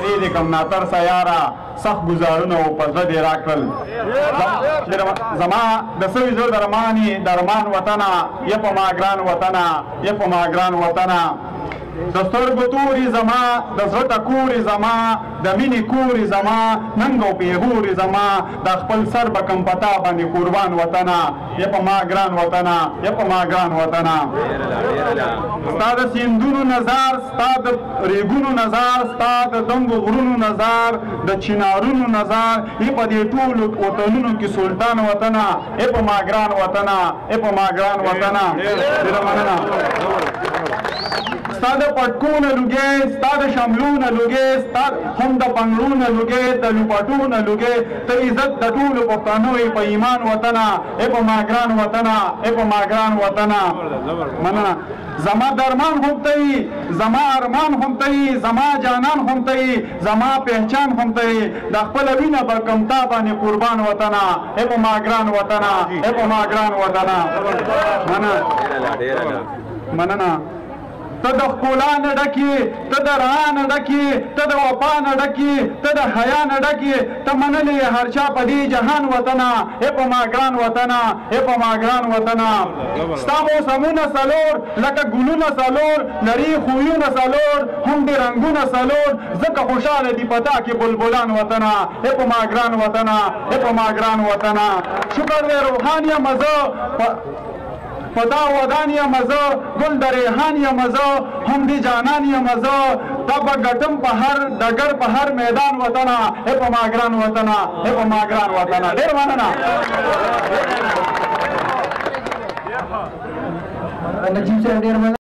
یری دې کم ناترسه یاره سخت ګزارونه و په زړه دې راکړل زما د سوي زړه درمان وطنه یا په ما ګران وطنه یا په ما ګران وطنه د سترګو تورې زما د زړه ټکورې زما د مینې کورې زما ننګ او پیغورې زما د خپل سر به کم پتا باندې قربان وطنه یا په ما ګران وطنه یا په ما ګران وطنه ستا د سیندونو نظر ستا د ریګونو نظر ستا د دنګو غرونو نظر د چنارونو نظر ای په دې ټولو وطنونو کې سلطان وطنه ای په ما ګران وطنه ای په ما ګران وطنه ډېره مننه ستا د پټکونه لوګې ستا د شملونه لوګې ستا هم د پنګړونه لوګې د لوپټونه لوګې ته عزت د ټولو پښتنو یې په ایمان وطنه ای په ما ګران وطنه ای په ما ګران وطنه مننه زما درمان هم ته یې زما ارمان هم ته یې زما جانان هم ته یې زما پہچان هم ته یې د خپله وینه به کم تا باندې قربان وطنه ای په ما ګران وطنه ای په ما ګران وطنه مننه ته د ښکلا نه ډکې ته د رڼا نه ډکې ته د وفا نه ډکې ته د حیا نه ډکې ته منلې هر چا په دې جهان وطنه ای په ما ګران وطنه ای په ما ګران وطنه ستا موسمونه څلور لکه ګلونه څلور لري خویونه څلور هم دې رنګونه څلور ځکه خوشحاله دي په تا کې بلبلان وطنه ای په ما ګران وطنه ای په ما ګران وطنه شکر دی روحان یم زه په دا ودان یم زه ګل د ریحان یم زه هم دې جانان یم زه تا به ګټم په هر ډګر په هر میدان وطنه ای په ما ګران وطنه ای په ما ګران وطنه ډېر مننه نجیب صاحب ډېر مننه